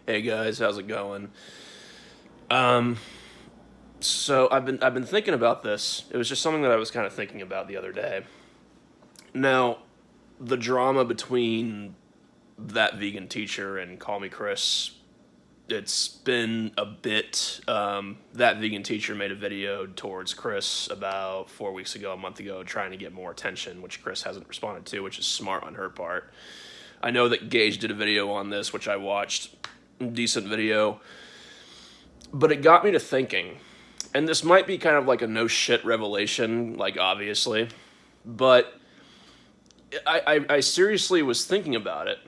Hey guys, how's it going? Um, so I've been thinking about this. It was just something that I was kind of thinking about the other day. Now, the drama between that vegan teacher and Call Me Chris, it's been a bit. That vegan teacher made a video towards Chris about 4 weeks ago, a month ago, trying to get more attention, which Chris hasn't responded to, which is smart on her part. I know that Gage did a video on this, which I watched. Decent video. But it got me to thinking, and this might be kind of like a no shit revelation, like obviously, but I seriously was thinking about it,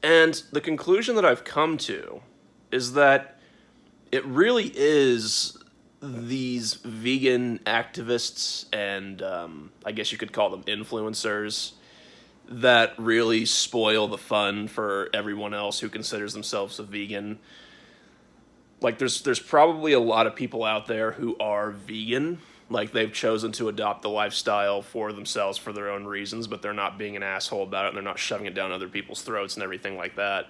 and the conclusion that I've come to is that it really is these vegan activists and I guess you could call them influencers that really spoil the fun for everyone else who considers themselves a vegan. Like there's probably a lot of people out there who are vegan, like they've chosen to adopt the lifestyle for themselves for their own reasons, but they're not being an asshole about it and they're not shoving it down other people's throats and everything like that.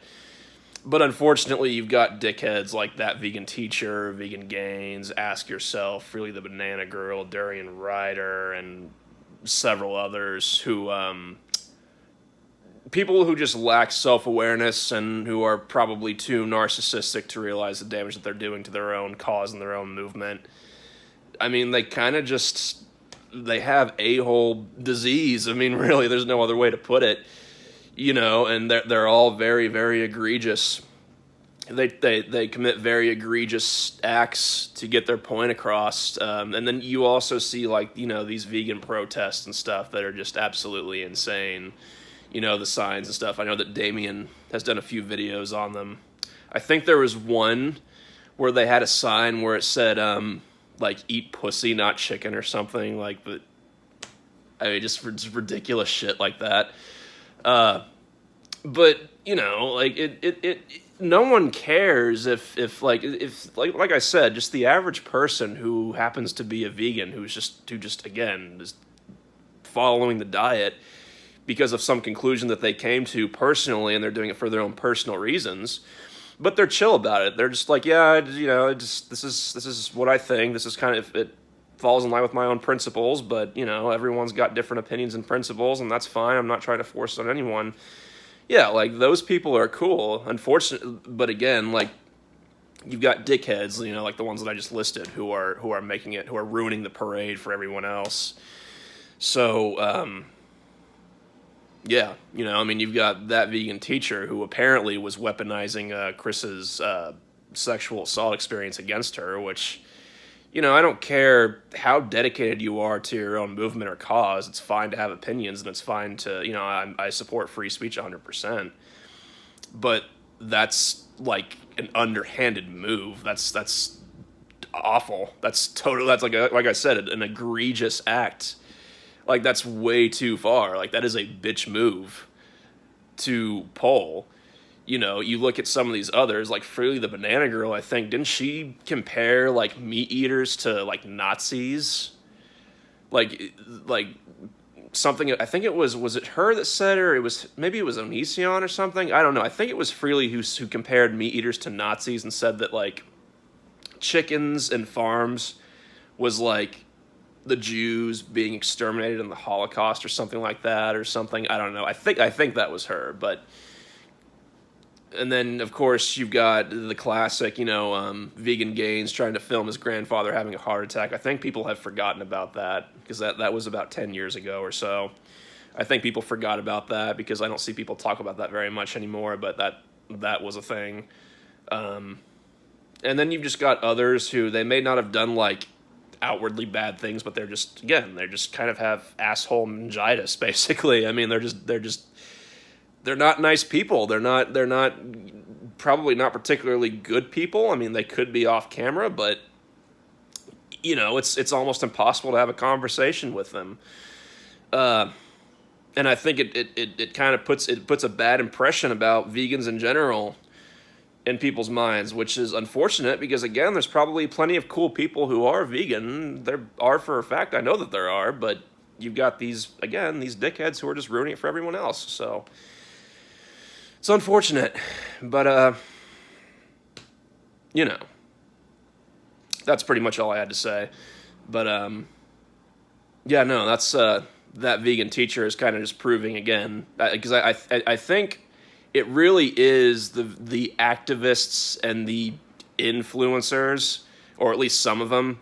But unfortunately, you've got dickheads like that vegan teacher, Vegan Gains, Ask Yourself, Freely the Banana Girl, Durian Ryder, and several others who people who just lack self-awareness and who are probably too narcissistic to realize the damage that they're doing to their own cause and their own movement. I mean, they kind of just they have a-hole disease. I mean, really, there's no other way to put it. And they're all very, very egregious. They commit very egregious acts to get their point across. And then you also see, like, these vegan protests and stuff that are just absolutely insane. The signs and stuff. I know that Damien has done a few videos on them. I think there was one where they had a sign where it said, like, eat pussy, not chicken or something. Like, but, I mean, just ridiculous shit like that. But, like, it no one cares if I said, just the average person who happens to be a vegan, who just, again, is following the diet, because of some conclusion that they came to personally, and they're doing it for their own personal reasons. But they're chill about it. They're just like, yeah, this is what I think. This is kind of, it falls in line with my own principles. But everyone's got different opinions and principles, and that's fine. I'm not trying to force it on anyone. Yeah, like those people are cool. Unfortunately, but again, like you've got dickheads, like the ones that I just listed, who are ruining the parade for everyone else. So. Yeah, I mean, you've got that vegan teacher who apparently was weaponizing Chris's sexual assault experience against her, which, I don't care how dedicated you are to your own movement or cause. It's fine to have opinions, and it's fine to, I support free speech 100%. But that's like an underhanded move. That's awful. That's like I said, an egregious act. Like, that's way too far. Like, that is a bitch move to pull. You look at some of these others, like Freely the Banana Girl, I think, didn't she compare, like, meat eaters to, like, Nazis? Like something, I think was it her that said, or maybe it was Onision or something? I don't know. I think it was Freely who compared meat eaters to Nazis and said that, like, chickens and farms was, like, the Jews being exterminated in the Holocaust or something like that, or something. I don't know. I think that was her. But and then of course you've got the classic, Vegan Gains trying to film his grandfather having a heart attack. I think people have forgotten about that because that was about 10 years ago or so. I think people forgot about that because I don't see people talk about that very much anymore. But that was a thing. And then you've just got others who they may not have done like outwardly bad things, but they're just kind of have asshole meningitis, basically. I mean, they're not nice people. They're not probably not particularly good people. I mean, they could be off camera, but it's almost impossible to have a conversation with them. And I think it kind of puts a bad impression about vegans in general in people's minds, which is unfortunate because, again, there's probably plenty of cool people who are vegan. There are, for a fact. I know that there are, but you've got these dickheads who are just ruining it for everyone else. So it's unfortunate, but you know, that's pretty much all I had to say. But yeah, no, that's that vegan teacher is kind of just proving again, because I think it really is the activists and the influencers, or at least some of them,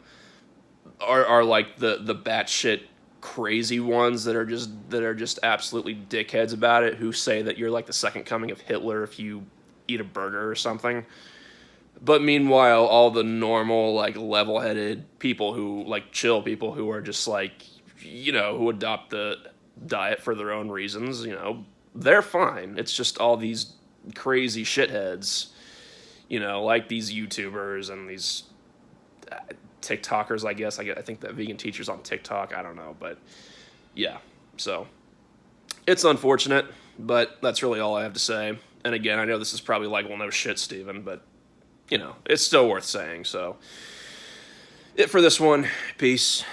are like the batshit crazy ones that are just absolutely dickheads about it, who say that you're like the second coming of Hitler if you eat a burger or something. But meanwhile, all the normal, like, level-headed people who, like, chill people who are just, like, who adopt the diet for their own reasons, they're fine. It's just all these crazy shitheads, like these YouTubers and these TikTokers, I guess. I think that vegan teacher's on TikTok. I don't know, but yeah. So it's unfortunate, but that's really all I have to say. And again, I know this is probably like, well, no shit, Steven, but it's still worth saying. So it for this one. Peace.